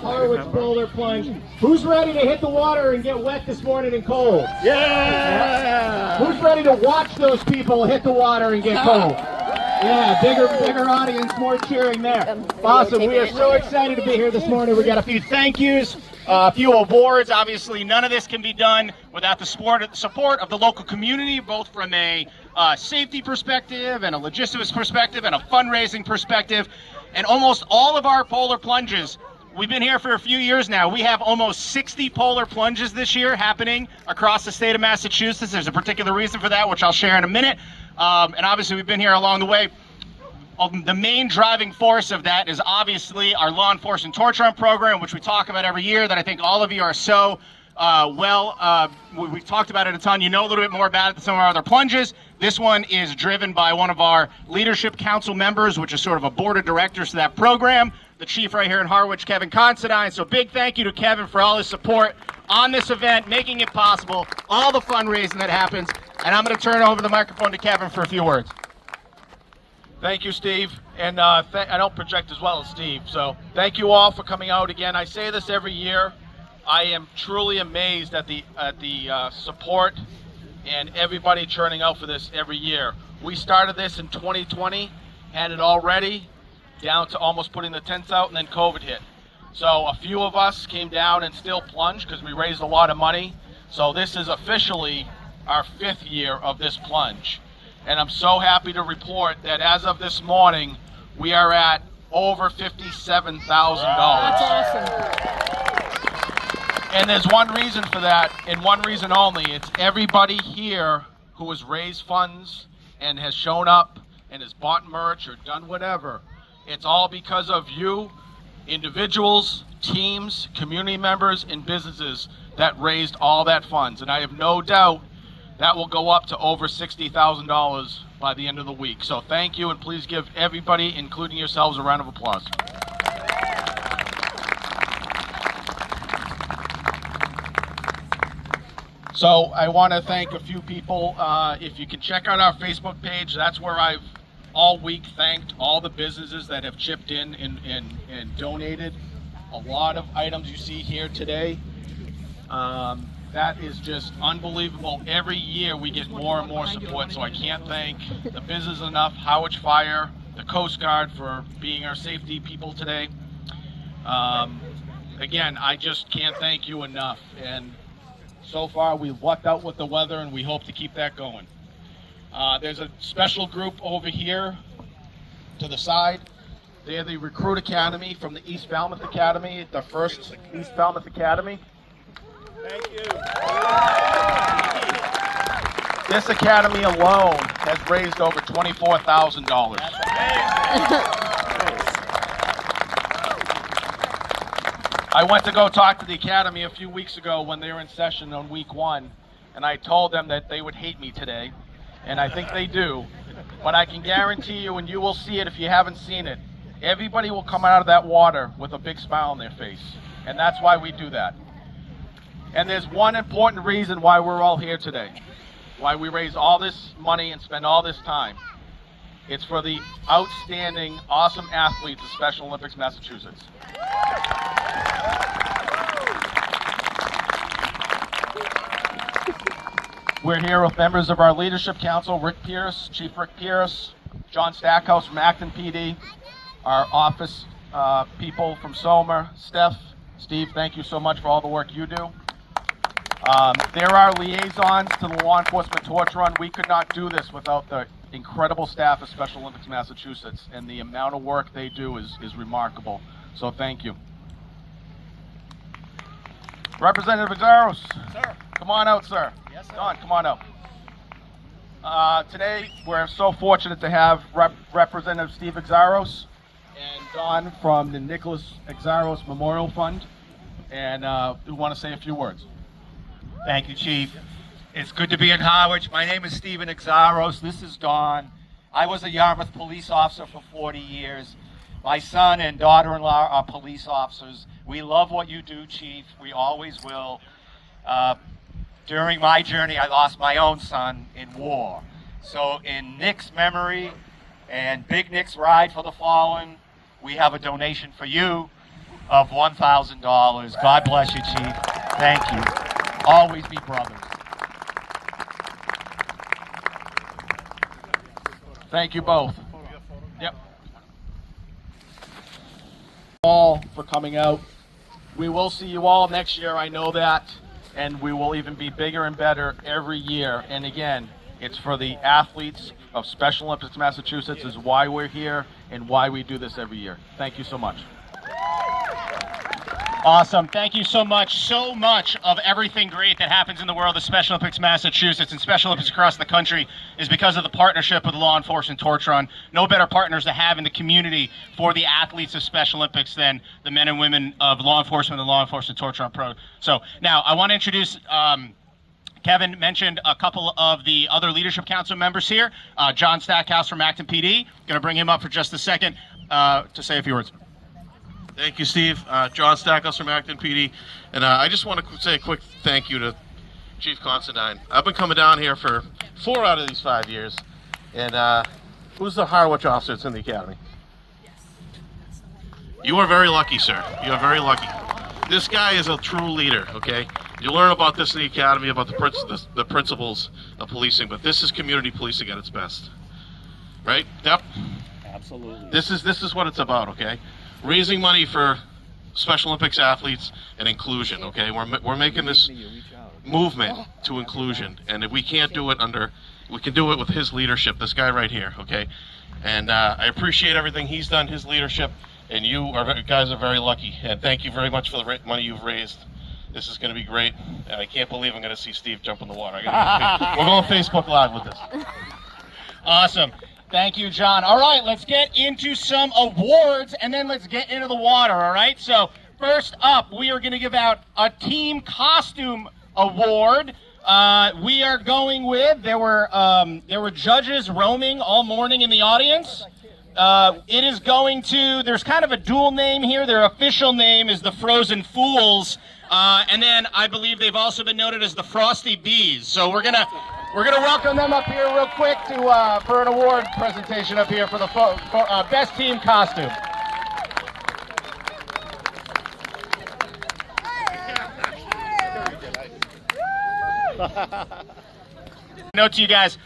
Harwich Boulder Plunge. Who's ready to hit the water and get wet this morning and cold? Yeah! Who's ready to watch those people hit the water and get cold? Yeah, bigger audience, more cheering there. Awesome, we are so excited to be here this morning. We got a few thank yous, a few awards. Obviously, none of this can be done without the support of the local community, both from a safety perspective and a logistics perspective and a fundraising perspective. And almost all of our polar plunges, we've been here for a few years now. We have almost 60 polar plunges this year happening across the state of Massachusetts. There's a particular reason for that, which I'll share in a minute. And obviously we've been here along the way. The main driving force of that is obviously our law enforcement torch run program, which we talk about every year, that I think all of you are so we've talked about it a ton. You know a little bit more about it than some of our other plunges. This one is driven by one of our leadership council members, which is sort of a board of directors to that program, the chief right here in Harwich, Kevin Considine. So big thank you to Kevin for all his support on this event, making it possible, all the fundraising that happens. And I'm going to turn over the microphone to Kevin for a few words. Thank you, Steve. And I don't project as well as Steve. So thank you all for coming out again. I say this every year. I am truly amazed at the support and everybody churning out for this every year. We started this in 2020, had it all ready, down to almost putting the tents out, and then COVID hit. So a few of us came down and still plunged because we raised a lot of money. So this is officially our 5th year of this plunge. And I'm so happy to report that as of this morning, we are at over $57,000. That's awesome. And there's one reason for that, and one reason only. It's everybody here who has raised funds and has shown up and has bought merch or done whatever. It's all because of you, individuals, teams, community members, and businesses that raised all that funds. And I have no doubt that will go up to over $60,000 by the end of the week. So thank you, and please give everybody, including yourselves, a round of applause. So I want to thank a few people. If you can check out our Facebook page, that's where I've all week thanked all the businesses that have chipped in and donated. A lot of items you see here today. That is just unbelievable. Every year we get more and more support, so I can't thank the business enough. Harwich Fire, the Coast Guard for being our safety people today. Again, I just can't thank you enough. And so far we've lucked out with the weather, and we hope to keep that going. There's a special group over here to the side. They're the Recruit Academy from the East Falmouth Academy, the first East Falmouth Academy. Thank you. This academy alone has raised over $24,000. I went to go talk to the academy a few weeks ago when they were in session on week 1, and I told them that they would hate me today, and I think they do. But I can guarantee you, and you will see it if you haven't seen it, everybody will come out of that water with a big smile on their face, and that's why we do that. And there's one important reason why we're all here today, why we raise all this money and spend all this time. It's for the outstanding, awesome athletes of Special Olympics Massachusetts. We're here with members of our leadership council, Rick Pierce, Chief Rick Pierce, John Stackhouse from Acton PD, our office people from Somer, Steve, thank you so much for all the work you do. There are liaisons to the law enforcement torch run. We could not do this without the incredible staff of Special Olympics Massachusetts, and the amount of work they do is remarkable. So thank you. Representative Exaros. Sir. Come on out, sir. Yes, sir. Don, come on out. Today, we're so fortunate to have Representative Steve Exaros and Don from the Nicholas Exaros Memorial Fund, and we want to say a few words. Thank you, Chief. It's good to be in Harwich. My name is Stephen Exaros. This is Don. I was a Yarmouth police officer for 40 years. My son and daughter-in-law are police officers. We love what you do, Chief. We always will. During my journey, I lost my own son in war. So in Nick's memory and Big Nick's Ride for the Fallen, we have a donation for you. of $1,000. God bless you, Chief. Thank you. Always be brothers. Thank you both. Yep. All for coming out. We will see you all next year, I know that, and we will even be bigger and better every year. And again, it's for the athletes of Special Olympics Massachusetts is why we're here and why we do this every year. Thank you so much. Awesome. Thank you so much. So much of everything great that happens in the world of Special Olympics Massachusetts and Special Olympics across the country is because of the partnership with law enforcement torch run. No better partners to have in the community for the athletes of Special Olympics than the men and women of law enforcement and law enforcement torch run pro. So now I want to introduce Kevin mentioned a couple of the other leadership council members here. John Stackhouse from Acton PD. Going to bring him up for just a second to say a few words. Thank you, Steve. John Stackhouse from Acton PD. And I just want to say a quick thank you to Chief Considine. I've been coming down here for 4 out of these 5 years. And who's the Harwich officer that's in the academy? You are very lucky, sir. You are very lucky. This guy is a true leader, okay? You learn about this in the academy, about the principles of policing, but this is community policing at its best. Right? Yep. Absolutely. This is what it's about, okay? Raising money for Special Olympics athletes and inclusion, okay? We're making this movement to inclusion, and if we can't do it we can do it with his leadership, this guy right here, okay? And I appreciate everything he's done, his leadership, and guys are very lucky. And thank you very much for the money you've raised. This is going to be great. And I can't believe I'm going to see Steve jump in the water. We're going Facebook Live with this. Awesome. Thank you, John. All right, let's get into some awards, and then let's get into the water, all right? So first up, we are going to give out a team costume award. We are going with, there were judges roaming all morning in the audience. It is going to, there's kind of a dual name here. Their official name is the Frozen Fools. And then I believe they've also been noted as the Frosty Bees. So we're gonna welcome them up here real quick to for an award presentation up here for the best team costume. Note to you guys,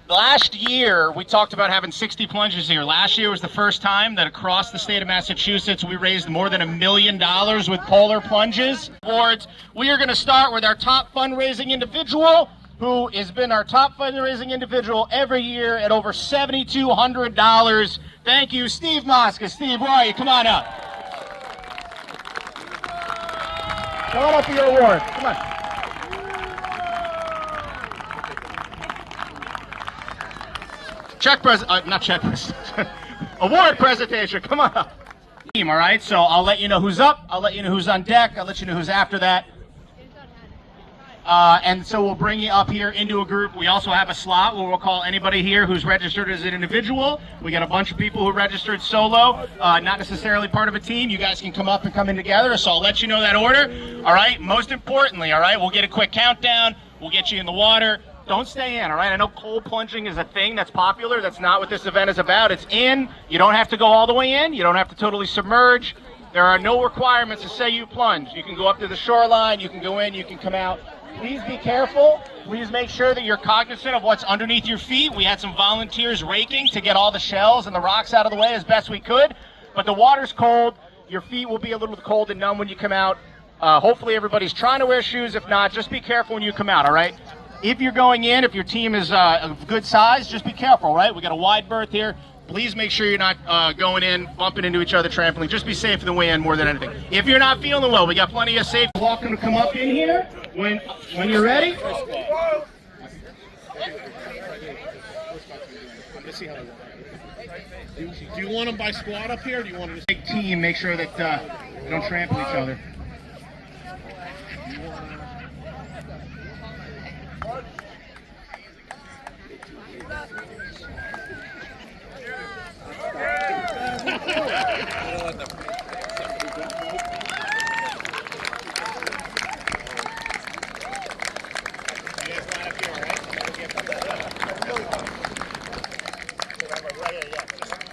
last year we talked about having 60 plunges here. Last year was the first time that across the state of Massachusetts we raised more than $1 million with polar plunges awards. We are going to start with our top fundraising individual, who has been our top fundraising individual every year at over $7,200. Thank you, Steve Mosca. Steve, where are you? Come on up. Come on up for your award. Come on. Award presentation, come on up. Team, all right, so I'll let you know who's up, I'll let you know who's on deck, I'll let you know who's after that. And so we'll bring you up here into a group. We also have a slot where we'll call anybody here who's registered as an individual. We got a bunch of people who registered solo, not necessarily part of a team. You guys can come up and come in together, so I'll let you know that order. All right, most importantly, all right, we'll get a quick countdown, we'll get you in the water. Don't stay in, all right? I know cold plunging is a thing that's popular. That's not what this event is about. It's in. You don't have to go all the way in. You don't have to totally submerge. There are no requirements to say you plunge. You can go up to the shoreline. You can go in. You can come out. Please be careful. Please make sure that you're cognizant of what's underneath your feet. We had some volunteers raking to get all the shells and the rocks out of the way as best we could. But the water's cold. Your feet will be a little cold and numb when you come out. Hopefully everybody's trying to wear shoes. If not, just be careful when you come out, all right? If you're going in, if your team is of good size, just be careful, right? We got a wide berth here. Please make sure you're not going in, bumping into each other, trampling. Just be safe in the way in more than anything. If you're not feeling well, we got plenty of safe. Welcome to come up in here when you're ready. Do you want them by squad up here, or do you want them to... Big team, make sure that they don't trample each other.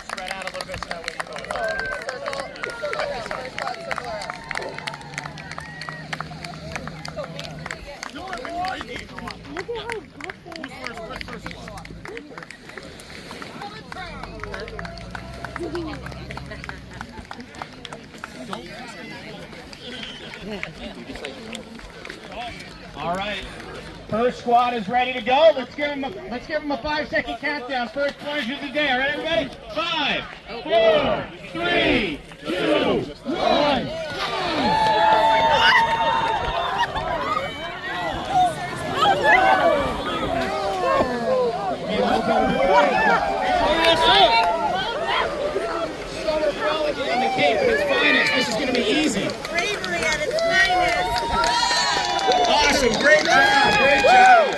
Spread out a little bit so that way you go. All right. First squad is ready to go. Let's give them a 5-second countdown. First plunge of the day. All right, everybody? 5, 4, 3, 2, 1. In the Cape at its finest. This is going to be easy. Bravery at its finest. Awesome. Great job. Great job.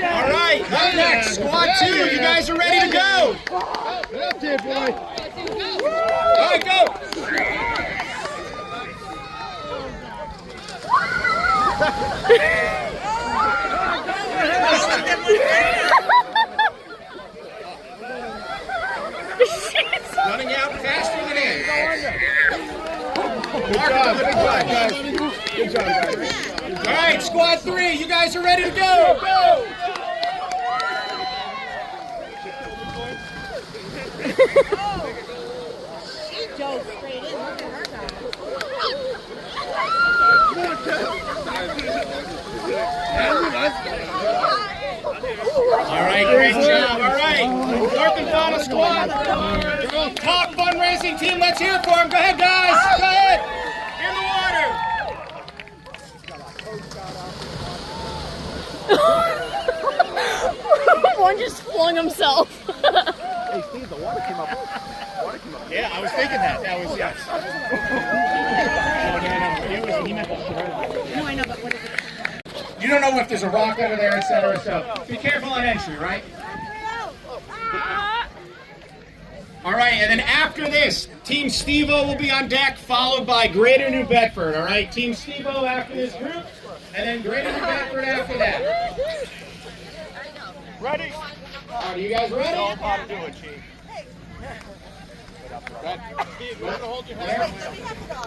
All right. Up next, squad 2. You guys are ready to go. Up there, boy. All right, go. Running out faster than in. Good job, guys. Good job, guys. All right, squad 3, you guys are ready to go. Go! She dove straight in. Look at her All right, great job. All right, fourth and final squad. Top fundraising team, let's hear it for them. Go ahead, guys. Go ahead. In the water. One just flung himself. Hey, Steve, the water came up. Yeah, I was thinking that. That was, yes. He meant the shore. No, I know, but what is it? You don't know if there's a rock under there, etc. So be careful on entry, right? All right, and then after this, Team Steve-O will be on deck, followed by Greater New Bedford. All right, Team Steve-O after this group, and then Greater New Bedford after that. Ready? Are you guys ready? Know how to do it, Chief.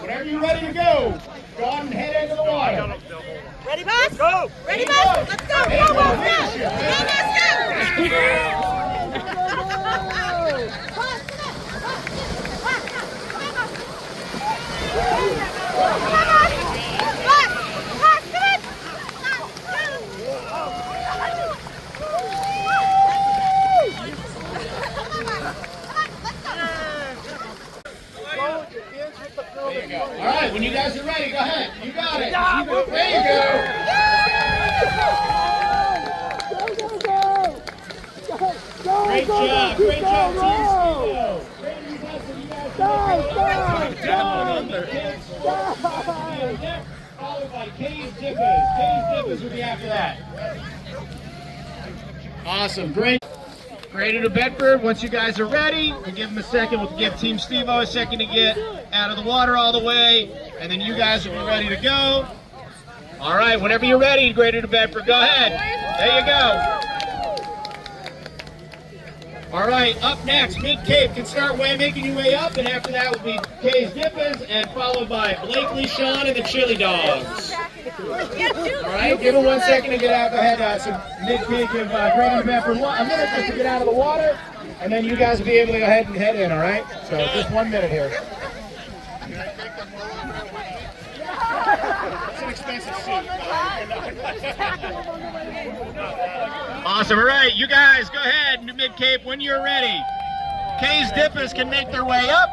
Whenever you're ready to go, go on and head into the water. Ready, boss? Go! Ready, boss? Let's go! Go, boss, go! Go, boss, All right, when you guys are ready, go ahead. You got it. There you go. Great job, Team Steve-O. Followed by Kay's Dippers. Kay's Dippers will be after that. Awesome, great. Greater to Bedford, once you guys are ready, we'll give them a second. We'll give Team Steve-O a second to get out of the water all the way, and then you guys will be ready to go. All right, whenever you're ready, Greater to Bedford, go ahead. There you go. All right, up next, Mid-Cape can start making your way up, and after that will be Kay's Dippers, and followed by Blakely, Sean, and the Chili Dogs. All right, give them 1 second to get out. Go ahead, so Mid-Cape give Greater to Bedford a minute just to get out of the water, and then you guys will be able to go ahead and head in, all right? So just 1 minute here. It's an expensive suit. Awesome. All right, you guys, go ahead, Mid-Cape, when you're ready. Kay's Dippers can make their way up.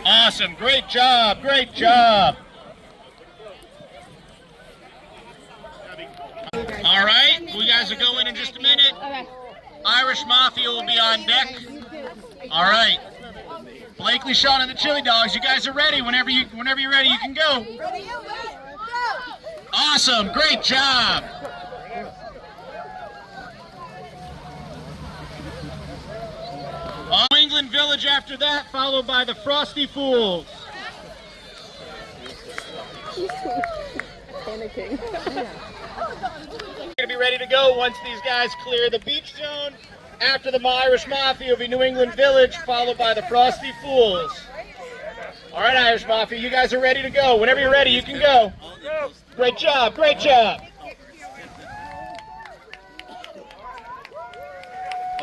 Awesome. Great job. Great job. All right, we guys will go in just a minute. Irish Mafia will be on deck. All right. Blakely, Sean, and the Chili Dogs, you guys are ready. Whenever you're ready, you can go. Awesome. Great job. New England Village after that, followed by the Frosty Fools. Panicking. We're going to be ready to go once these guys clear the beach zone. After the Irish Mafia will be New England Village, followed by the Frosty Fools. All right, Irish Mafia, you guys are ready to go. Whenever you're ready, you can go. Great job, great job.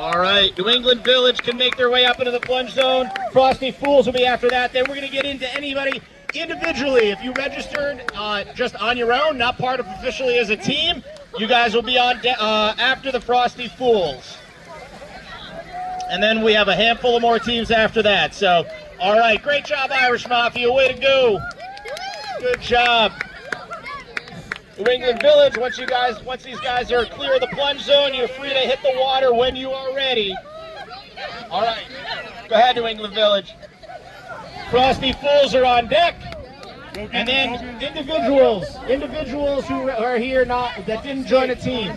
All right, New England Village can make their way up into the plunge zone. Frosty Fools will be after that. Then we're going to get into anybody individually. If you registered just on your own, not part of officially as a team, you guys will be on after the Frosty Fools. And then we have a handful of more teams after that. So, all right, great job, Irish Mafia. Way to go. Good job. New England Village, once these guys are clear of the plunge zone, you're free to hit the water when you are ready. All right, go ahead, New England Village. Frosty Fools are on deck. And then individuals who are here that didn't join a team.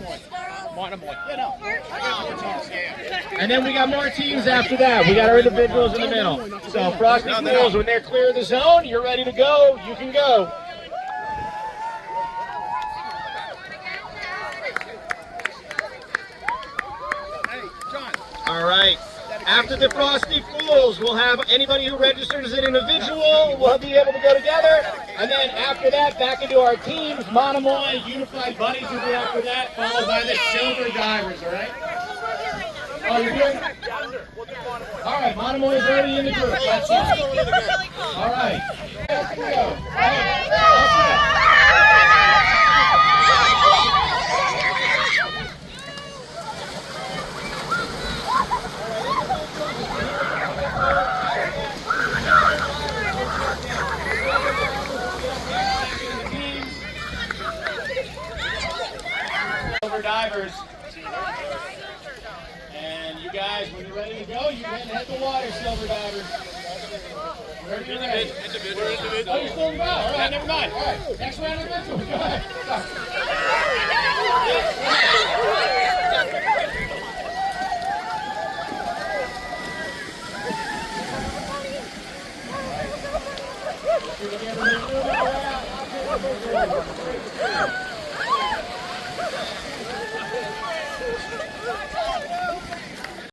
And then we got more teams after that. We got our individuals in the middle. So Frosty Fools, when they're clear of the zone, you're ready to go, you can go. All right. After the Frosty Fools, we'll have anybody who registered as an individual will be able to go together. And then after that, back into our teams. Monomoy, Unified Bunnies will be after that, followed by the Silver Divers, all right? Oh, you're doing? All right, Monomoy is already in the group. That's fine. All right. Let's go. All right. Divers. And you guys, when you're ready to go, you can hit the water, Silver Divers. Wherever you're ready. Oh, you're still in the All right, never mind. All right, next round individual. Go ahead.